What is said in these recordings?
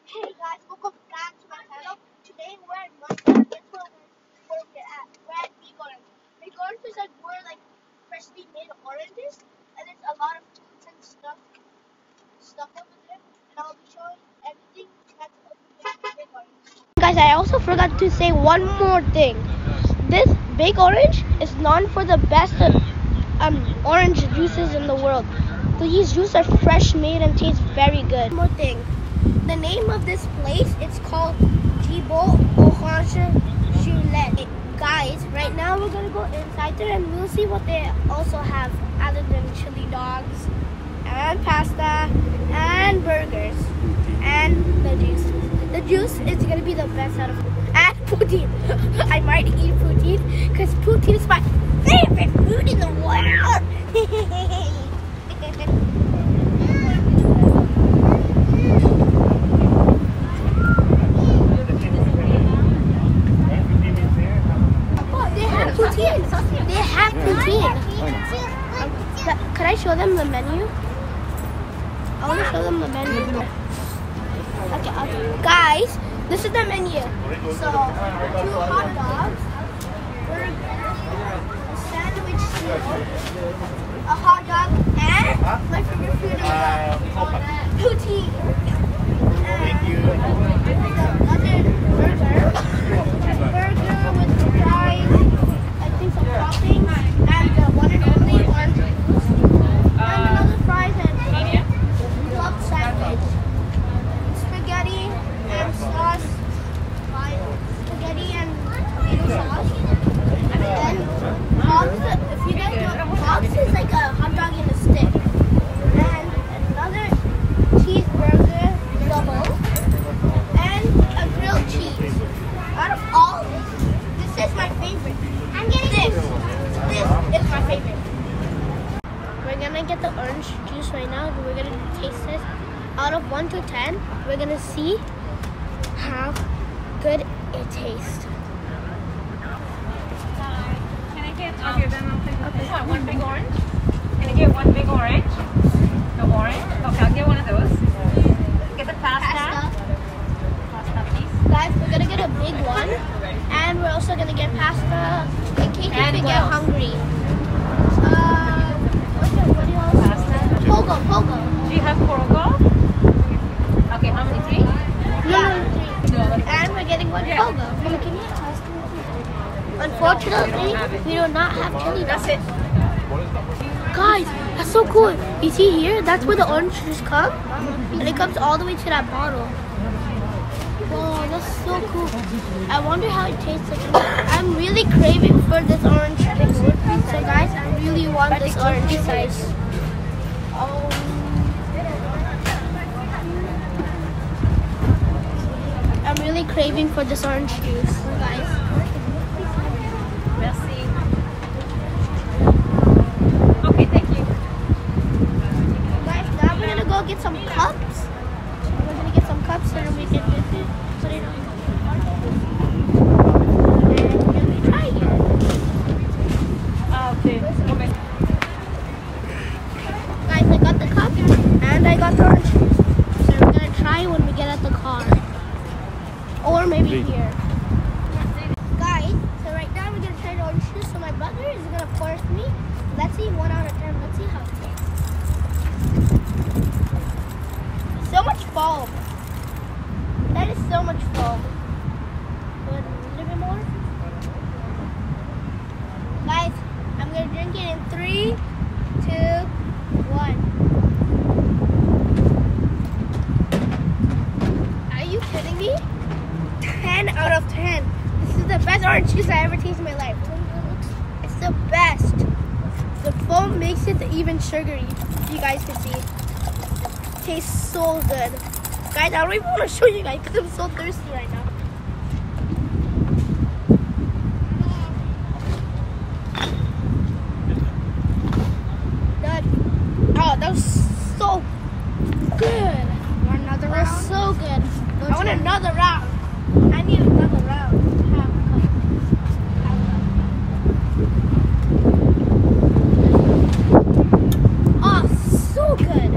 Hey guys, welcome back to my channel. Today we're in Montreal. Guess where we're at? We're at Gibeau Orange. Gibeau Orange is like more like freshly made oranges, and there's a lot of different stuff over there. And I'll be showing everything that's over there at Gibeau Orange. Guys, I also forgot to say one more thing. This Big Orange is known for the best orange juices in the world. These juices are fresh made and taste very good. One more thing. The name of this place, it's called Gibeau Orange Julep. Guys, right now we're gonna go inside there and we'll see what they also have other than chili dogs and pasta and burgers and the juice. The juice is gonna be the best out of and poutine. I might eat poutine because poutine is my favorite food in the world. They have poutine. Could I show them the menu? I want to show them the menu. Okay, guys, this is the menu. So, 2 hot dogs, burger, a sandwich steak, a hot dog, and my favorite food is poutine. Thank you. Burger with fries. Some toppings and the one and only orange juice and another fries and club sandwich, spaghetti and sauce, spaghetti and tomato sauce, and then hogs. If you guys know, hogs is like a hot dog in a stick, and another cheeseburger double and a grilled cheese. Out of all, this is my favorite. This is my favorite. We're gonna get the orange juice right now. We're gonna taste this. Out of 1 to 10, we're gonna see how good it tastes. Can I get one big orange? Can I get one big orange? The orange? Okay, I'll get one of those. Get the pasta. Pasta, please. Guys, we're gonna get a big one, and we're also gonna get pasta. In case we get hungry. What do you all pasta? Pogo. Do you have pogo? Okay, how many? 3? Yeah. And we're getting one pogo. Can you test me? Unfortunately, we do not have chili. That's it. Guys, that's so cool. You see here? That's where the orange juice comes. And it comes all the way to that bottle. Whoa, that's so cool. I wonder how it tastes like. I'm really craving for this orange thing. So guys, I really want this orange size. I'm really craving for this orange juice, guys. Merci. Okay, thank you. Guys, now we're gonna go get some cups. We're gonna get some cups so that we can put it on. Okay. Guys, I got the cup and I got the orange juice. So we're gonna try when we get at the car. Or maybe here. Guys, so right now we're gonna try the orange juice. So my brother is gonna pour it for me. Let's see 1 out of 10. Let's see how it tastes. So much foam. That is so much foam. A little bit more. Guys, I'm gonna drink it in 3, 2, 1. Are you kidding me? 10 out of 10. This is the best orange juice I ever tasted in my life. It's the best. The foam makes it even sugary. You guys can see. It tastes so good. Guys, I don't even want to show you guys because I'm so thirsty right now. Oh, that was so good. Want another round? That was so good. I want another round. I need another round. Oh, so good.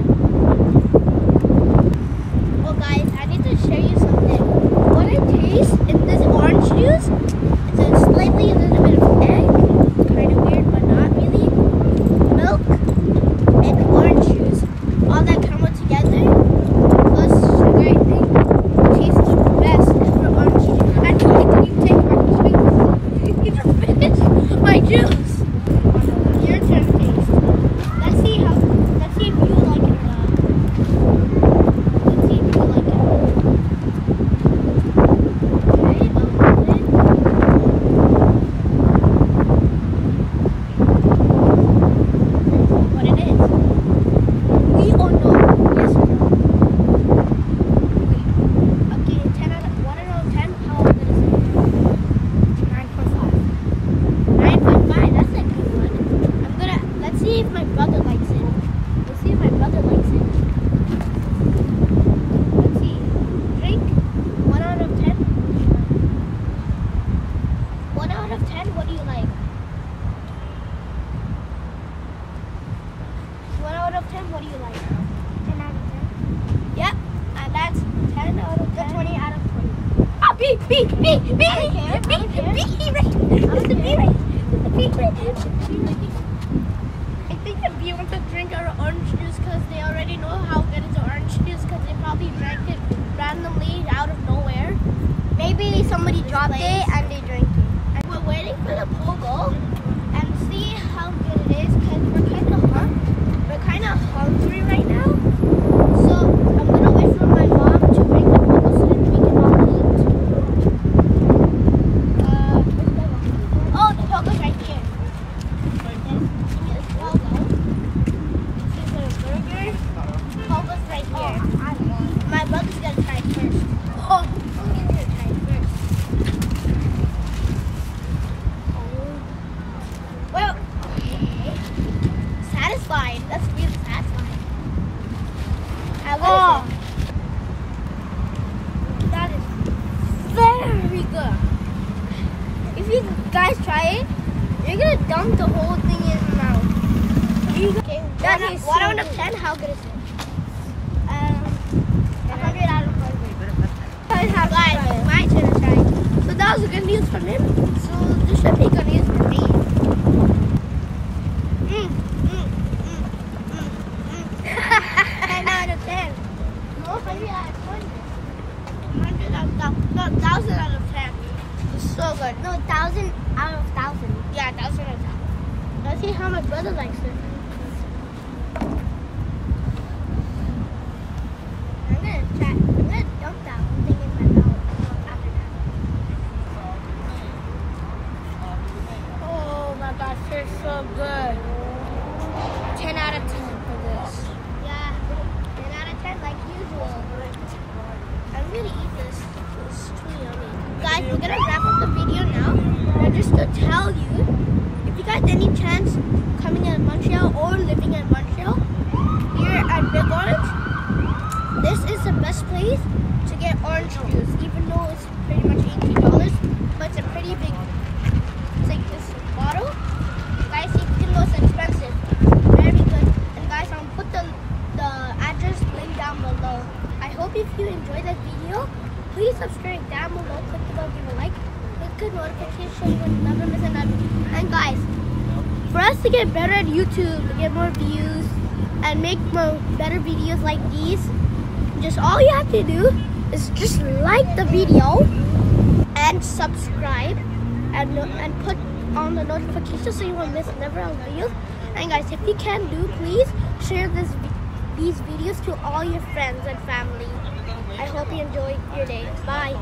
Well, guys, I need to share you Bee, bee, bee, bee, I think the bee wants to drink our orange juice because they already know how good it's orange juice because they probably drank it randomly out of nowhere. Maybe somebody dropped it and they drank it. And we're waiting for the pogo and see how good it is because we're kind of hungry right now. So I'm gonna wait for my mom to bring the pogo so that we can all eat. Oh, the pogo's right here. Pogo's right here. My brother's gonna try it first. Oh, he's gonna try it first. Well, satisfying. That's really satisfying. Oh, that is very good. If you guys try it, you're gonna dump the whole thing in your mouth. Okay, one out of 10. How good is it? 100 out of 100. Guys, my turn to try. So that was good news for him. So this should be good news for me. 10 out of 10. No, 100 out of 100. 100 out of 1,000. No, 1,000 out of 10. It's so good. No, 1,000 out of 1,000. Yeah, 1,000 out of 1,000. Let's see how my brother likes it. I'm gonna dump that whole thing in my mouth after that. Oh my gosh, it's so good. 10 out of 10 for this. Yeah, 10 out of 10 like usual. I'm gonna eat this. It's too yummy. Guys, we're gonna wrap up the video now. And just to tell you, if you guys any chance coming in Montreal or living in Montreal, here at Gibeau Orange, this is the best place to get orange juice, even though it's pretty much $18, but it's a pretty big, it's like this bottle. Guys, even though it's expensive, very good. And guys, I'll put the address link down below. I hope if you enjoyed that video, please subscribe down below, click the bell, give a like, click the notification so you will never miss another video. And guys, for us to get better at YouTube, to get more views, and make more better videos like these, just all you have to do is just like the video and subscribe and put on the notification so you won't miss never our videos. And guys, if you can do, please share these videos to all your friends and family. I hope you enjoy your day. Bye.